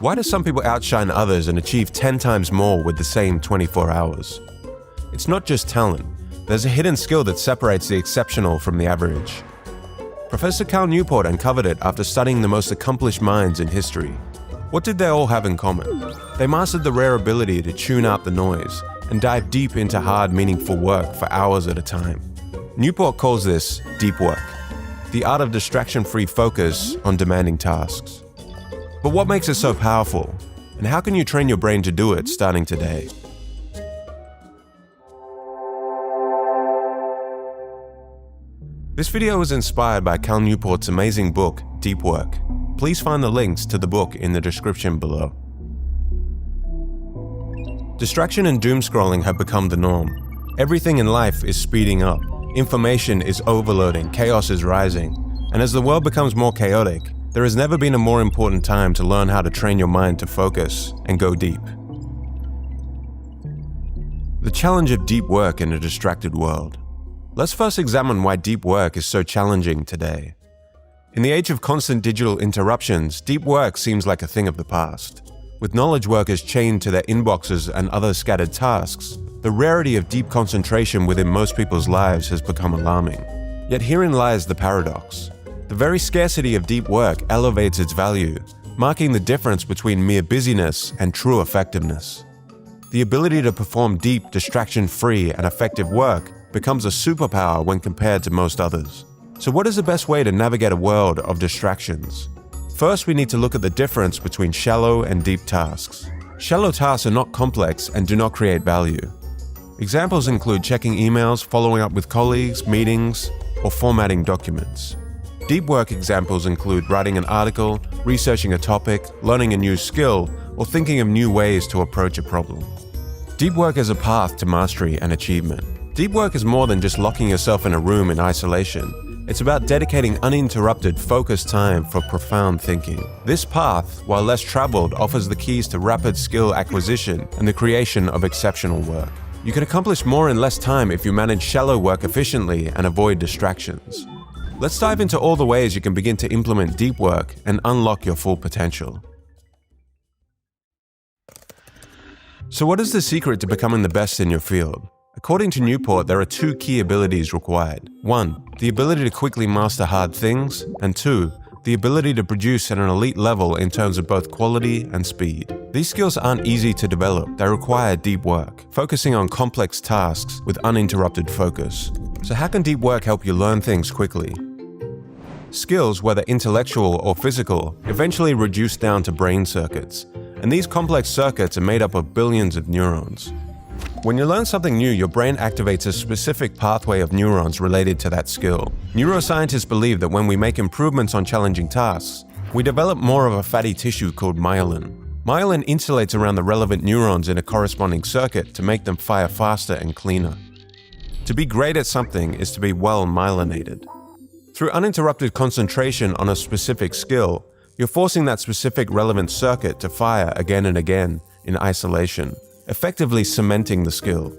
Why do some people outshine others and achieve 10 times more with the same 24 hours? It's not just talent. There's a hidden skill that separates the exceptional from the average. Professor Cal Newport uncovered it after studying the most accomplished minds in history. What did they all have in common? They mastered the rare ability to tune out the noise and dive deep into hard, meaningful work for hours at a time. Newport calls this deep work, the art of distraction-free focus on demanding tasks. But what makes it so powerful? And how can you train your brain to do it starting today? This video was inspired by Cal Newport's amazing book, Deep Work. Please find the links to the book in the description below. Distraction and doom scrolling have become the norm. Everything in life is speeding up. Information is overloading, chaos is rising. And as the world becomes more chaotic, there has never been a more important time to learn how to train your mind to focus and go deep. The challenge of deep work in a distracted world. Let's first examine why deep work is so challenging today. In the age of constant digital interruptions, deep work seems like a thing of the past. With knowledge workers chained to their inboxes and other scattered tasks, the rarity of deep concentration within most people's lives has become alarming. Yet herein lies the paradox. The very scarcity of deep work elevates its value, marking the difference between mere busyness and true effectiveness. The ability to perform deep, distraction-free, and effective work becomes a superpower when compared to most others. So what is the best way to navigate a world of distractions? First, we need to look at the difference between shallow and deep tasks. Shallow tasks are not complex and do not create value. Examples include checking emails, following up with colleagues, meetings, or formatting documents. Deep work examples include writing an article, researching a topic, learning a new skill, or thinking of new ways to approach a problem. Deep work is a path to mastery and achievement. Deep work is more than just locking yourself in a room in isolation. It's about dedicating uninterrupted, focused time for profound thinking. This path, while less traveled, offers the keys to rapid skill acquisition and the creation of exceptional work. You can accomplish more in less time if you manage shallow work efficiently and avoid distractions. Let's dive into all the ways you can begin to implement deep work and unlock your full potential. So what is the secret to becoming the best in your field? According to Newport, there are two key abilities required. 1, the ability to quickly master hard things, and 2, the ability to produce at an elite level in terms of both quality and speed. These skills aren't easy to develop, they require deep work, focusing on complex tasks with uninterrupted focus. So how can deep work help you learn things quickly? Skills, whether intellectual or physical, eventually reduce down to brain circuits, and these complex circuits are made up of billions of neurons. When you learn something new, your brain activates a specific pathway of neurons related to that skill. Neuroscientists believe that when we make improvements on challenging tasks, we develop more of a fatty tissue called myelin. Myelin insulates around the relevant neurons in a corresponding circuit to make them fire faster and cleaner. To be great at something is to be well myelinated. Through uninterrupted concentration on a specific skill, you're forcing that specific relevant circuit to fire again and again in isolation, effectively cementing the skill.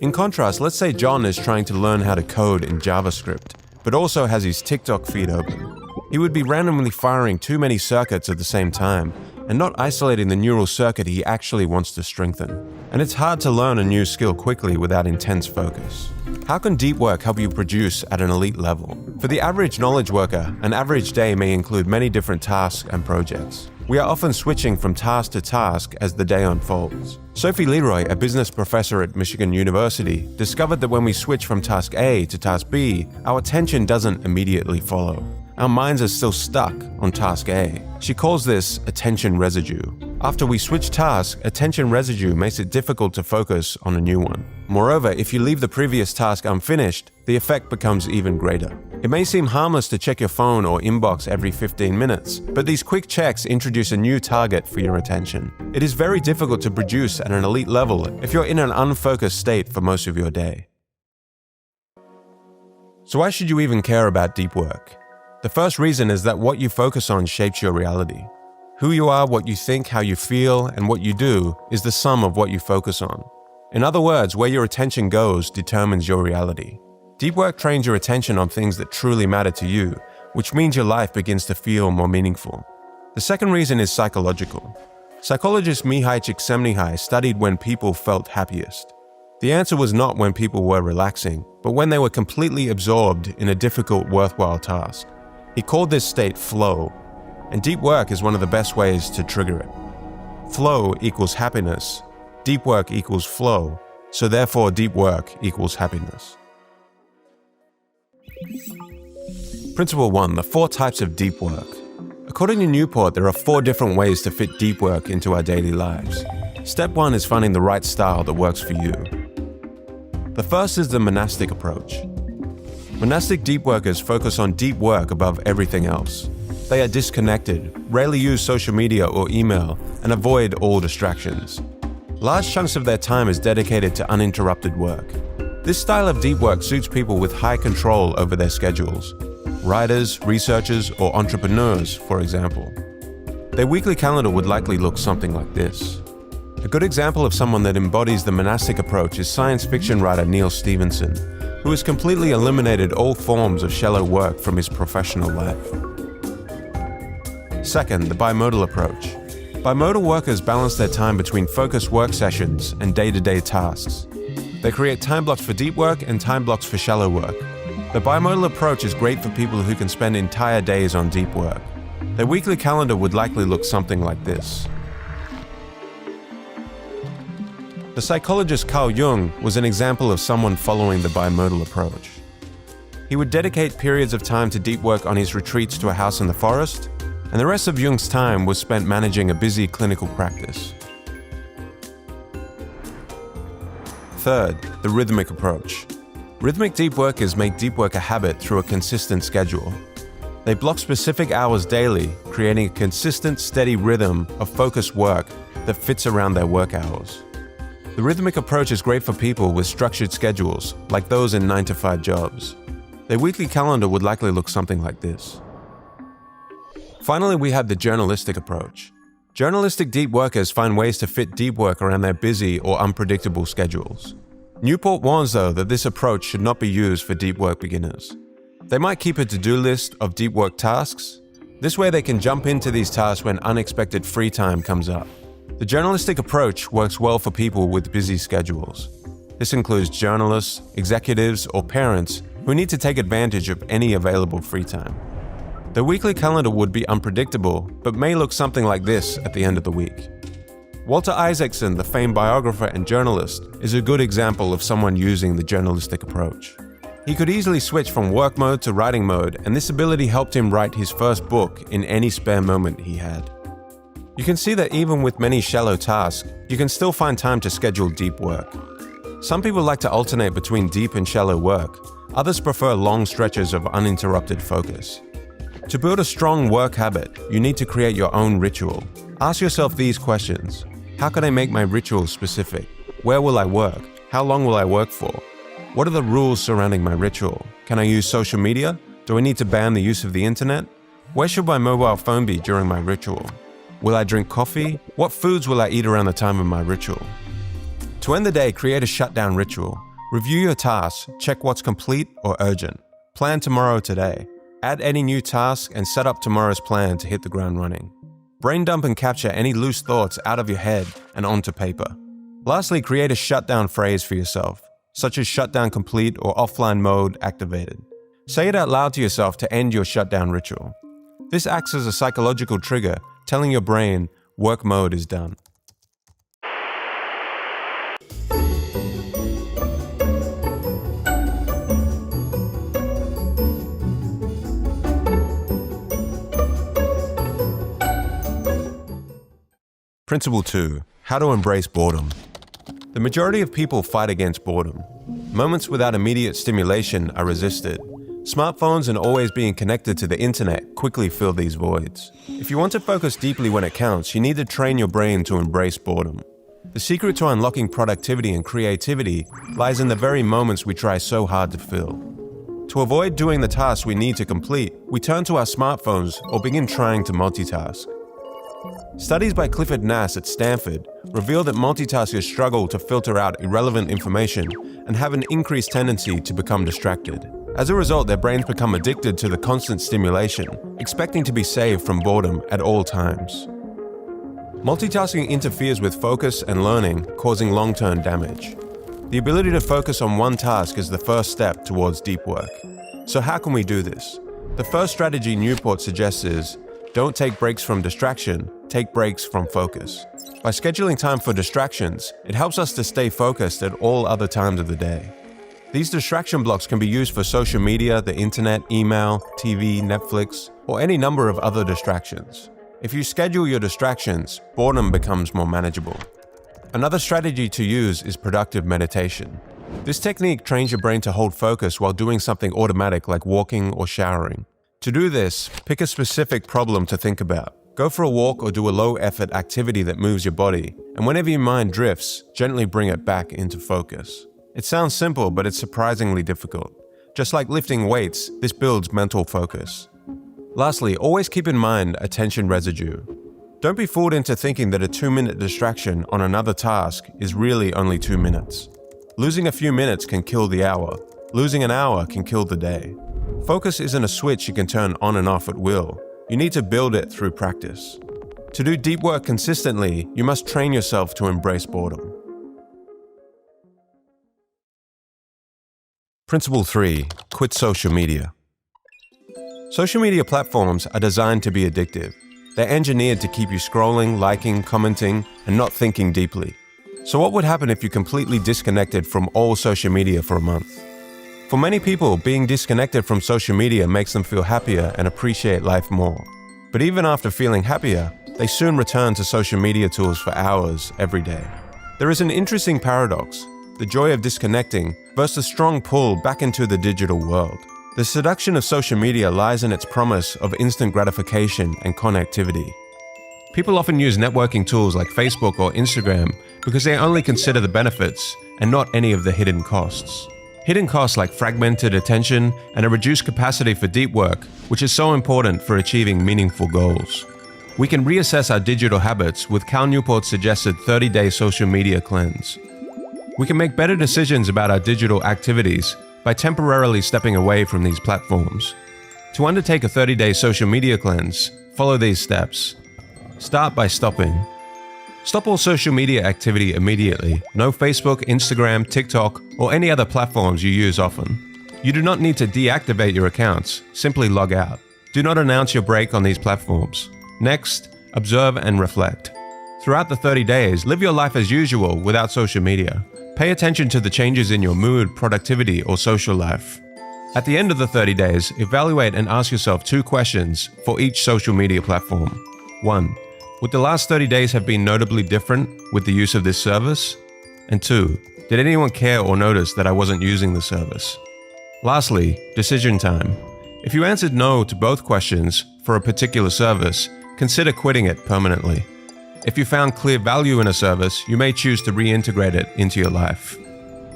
In contrast, let's say John is trying to learn how to code in JavaScript, but also has his TikTok feed open. He would be randomly firing too many circuits at the same time and not isolating the neural circuit he actually wants to strengthen. And it's hard to learn a new skill quickly without intense focus. How can deep work help you produce at an elite level? For the average knowledge worker, an average day may include many different tasks and projects. We are often switching from task to task as the day unfolds. Sophie Leroy, a business professor at Michigan University, discovered that when we switch from task A to task B, our attention doesn't immediately follow. Our minds are still stuck on task A. She calls this attention residue. After we switch tasks, attention residue makes it difficult to focus on a new one. Moreover, if you leave the previous task unfinished, the effect becomes even greater. It may seem harmless to check your phone or inbox every 15 minutes, but these quick checks introduce a new target for your attention. It is very difficult to produce at an elite level if you're in an unfocused state for most of your day. So why should you even care about deep work? The first reason is that what you focus on shapes your reality. Who you are, what you think, how you feel, and what you do is the sum of what you focus on. In other words, where your attention goes determines your reality. Deep work trains your attention on things that truly matter to you, which means your life begins to feel more meaningful. The second reason is psychological. Psychologist Mihai Csikszentmihalyi studied when people felt happiest. The answer was not when people were relaxing, but when they were completely absorbed in a difficult, worthwhile task. He called this state flow, and deep work is one of the best ways to trigger it. Flow equals happiness, deep work equals flow, so therefore deep work equals happiness. Principle 1. The 4 types of deep work. According to Newport, there are 4 different ways to fit deep work into our daily lives. Step 1 is finding the right style that works for you. The first is the monastic approach. Monastic deep workers focus on deep work above everything else. They are disconnected, rarely use social media or email, and avoid all distractions. Large chunks of their time is dedicated to uninterrupted work. This style of deep work suits people with high control over their schedules. Writers, researchers, or entrepreneurs, for example. Their weekly calendar would likely look something like this. A good example of someone that embodies the monastic approach is science fiction writer Neil Stephenson, who has completely eliminated all forms of shallow work from his professional life. Second, the bimodal approach. Bimodal workers balance their time between focused work sessions and day-to-day tasks. They create time blocks for deep work and time blocks for shallow work. The bimodal approach is great for people who can spend entire days on deep work. Their weekly calendar would likely look something like this. The psychologist Carl Jung was an example of someone following the bimodal approach. He would dedicate periods of time to deep work on his retreats to a house in the forest, and the rest of Jung's time was spent managing a busy clinical practice. Third, the rhythmic approach. Rhythmic deep workers make deep work a habit through a consistent schedule. They block specific hours daily, creating a consistent, steady rhythm of focused work that fits around their work hours. The rhythmic approach is great for people with structured schedules, like those in 9-to-5 jobs. Their weekly calendar would likely look something like this. Finally, we have the journalistic approach. Journalistic deep workers find ways to fit deep work around their busy or unpredictable schedules. Newport warns, though, that this approach should not be used for deep work beginners. They might keep a to-do list of deep work tasks. This way they can jump into these tasks when unexpected free time comes up. The journalistic approach works well for people with busy schedules. This includes journalists, executives, or parents who need to take advantage of any available free time. Their weekly calendar would be unpredictable, but may look something like this at the end of the week. Walter Isaacson, the famed biographer and journalist, is a good example of someone using the journalistic approach. He could easily switch from work mode to writing mode, and this ability helped him write his first book in any spare moment he had. You can see that even with many shallow tasks, you can still find time to schedule deep work. Some people like to alternate between deep and shallow work. Others prefer long stretches of uninterrupted focus. To build a strong work habit, you need to create your own ritual. Ask yourself these questions. How can I make my ritual specific? Where will I work? How long will I work for? What are the rules surrounding my ritual? Can I use social media? Do I need to ban the use of the internet? Where should my mobile phone be during my ritual? Will I drink coffee? What foods will I eat around the time of my ritual? To end the day, create a shutdown ritual. Review your tasks, check what's complete or urgent. Plan tomorrow today. Add any new tasks and set up tomorrow's plan to hit the ground running. Brain dump and capture any loose thoughts out of your head and onto paper. Lastly, create a shutdown phrase for yourself, such as shutdown complete or offline mode activated. Say it out loud to yourself to end your shutdown ritual. This acts as a psychological trigger, telling your brain work mode is done. Principle 2. How to embrace boredom. The majority of people fight against boredom. Moments without immediate stimulation are resisted. Smartphones and always being connected to the internet quickly fill these voids. If you want to focus deeply when it counts, you need to train your brain to embrace boredom. The secret to unlocking productivity and creativity lies in the very moments we try so hard to fill. To avoid doing the tasks we need to complete, we turn to our smartphones or begin trying to multitask. Studies by Clifford Nass at Stanford reveal that multitaskers struggle to filter out irrelevant information and have an increased tendency to become distracted. As a result, their brains become addicted to the constant stimulation, expecting to be saved from boredom at all times. Multitasking interferes with focus and learning, causing long-term damage. The ability to focus on one task is the first step towards deep work. So how can we do this? The first strategy Newport suggests is, don't take breaks from distraction, take breaks from focus. By scheduling time for distractions, it helps us to stay focused at all other times of the day. These distraction blocks can be used for social media, the internet, email, TV, Netflix, or any number of other distractions. If you schedule your distractions, boredom becomes more manageable. Another strategy to use is productive meditation. This technique trains your brain to hold focus while doing something automatic like walking or showering. To do this, pick a specific problem to think about. Go for a walk or do a low-effort activity that moves your body, and whenever your mind drifts, gently bring it back into focus. It sounds simple, but it's surprisingly difficult. Just like lifting weights, this builds mental focus. Lastly, always keep in mind attention residue. Don't be fooled into thinking that a 2-minute distraction on another task is really only 2 minutes. Losing a few minutes can kill the hour. Losing an hour can kill the day. Focus isn't a switch you can turn on and off at will. You need to build it through practice. To do deep work consistently, you must train yourself to embrace boredom. Principle 3. Quit social media. Social media platforms are designed to be addictive. They're engineered to keep you scrolling, liking, commenting, and not thinking deeply. So what would happen if you completely disconnected from all social media for a month? For many people, being disconnected from social media makes them feel happier and appreciate life more. But even after feeling happier, they soon return to social media tools for hours every day. There is an interesting paradox, the joy of disconnecting versus the strong pull back into the digital world. The seduction of social media lies in its promise of instant gratification and connectivity. People often use networking tools like Facebook or Instagram because they only consider the benefits and not any of the hidden costs. Hidden costs like fragmented attention and a reduced capacity for deep work, which is so important for achieving meaningful goals. We can reassess our digital habits with Cal Newport's suggested 30-day social media cleanse. We can make better decisions about our digital activities by temporarily stepping away from these platforms. To undertake a 30-day social media cleanse, follow these steps. Start by stopping. Stop all social media activity immediately. No Facebook, Instagram, TikTok, or any other platforms you use often. You do not need to deactivate your accounts, simply log out. Do not announce your break on these platforms. Next, observe and reflect. Throughout the 30 days, live your life as usual without social media. Pay attention to the changes in your mood, productivity, or social life. At the end of the 30 days, evaluate and ask yourself 2 questions for each social media platform. 1. Would the last 30 days have been notably different with the use of this service? And 2. Did anyone care or notice that I wasn't using the service? Lastly, decision time. If you answered no to both questions for a particular service, consider quitting it permanently. If you found clear value in a service, you may choose to reintegrate it into your life.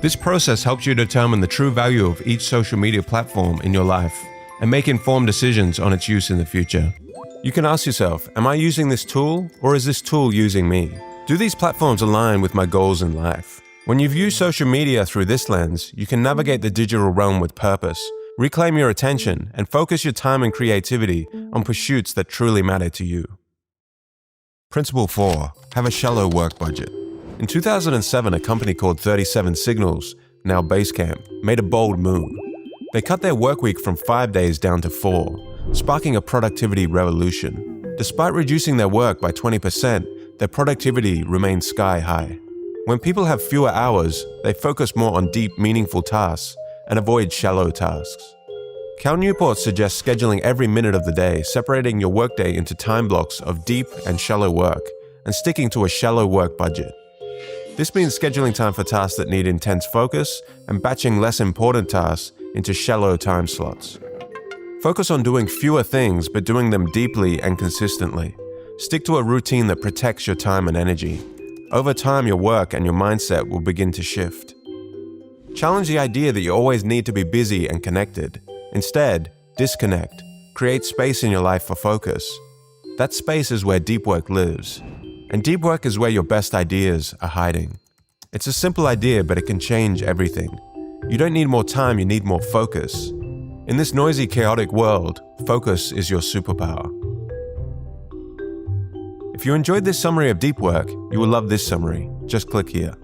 This process helps you determine the true value of each social media platform in your life and make informed decisions on its use in the future. You can ask yourself, am I using this tool or is this tool using me? Do these platforms align with my goals in life? When you view social media through this lens, you can navigate the digital realm with purpose, reclaim your attention, and focus your time and creativity on pursuits that truly matter to you. Principle 4. Have a shallow work budget. In 2007, a company called 37 Signals, now Basecamp, made a bold move. They cut their work week from 5 days down to 4, sparking a productivity revolution. Despite reducing their work by 20%, their productivity remained sky high. When people have fewer hours, they focus more on deep, meaningful tasks and avoid shallow tasks. Cal Newport suggests scheduling every minute of the day, separating your workday into time blocks of deep and shallow work, and sticking to a shallow work budget. This means scheduling time for tasks that need intense focus and batching less important tasks into shallow time slots. Focus on doing fewer things, but doing them deeply and consistently. Stick to a routine that protects your time and energy. Over time, your work and your mindset will begin to shift. Challenge the idea that you always need to be busy and connected. Instead, disconnect. Create space in your life for focus. That space is where deep work lives. And deep work is where your best ideas are hiding. It's a simple idea, but it can change everything. You don't need more time, you need more focus. In this noisy, chaotic world, focus is your superpower. If you enjoyed this summary of deep work, you will love this summary. Just click here.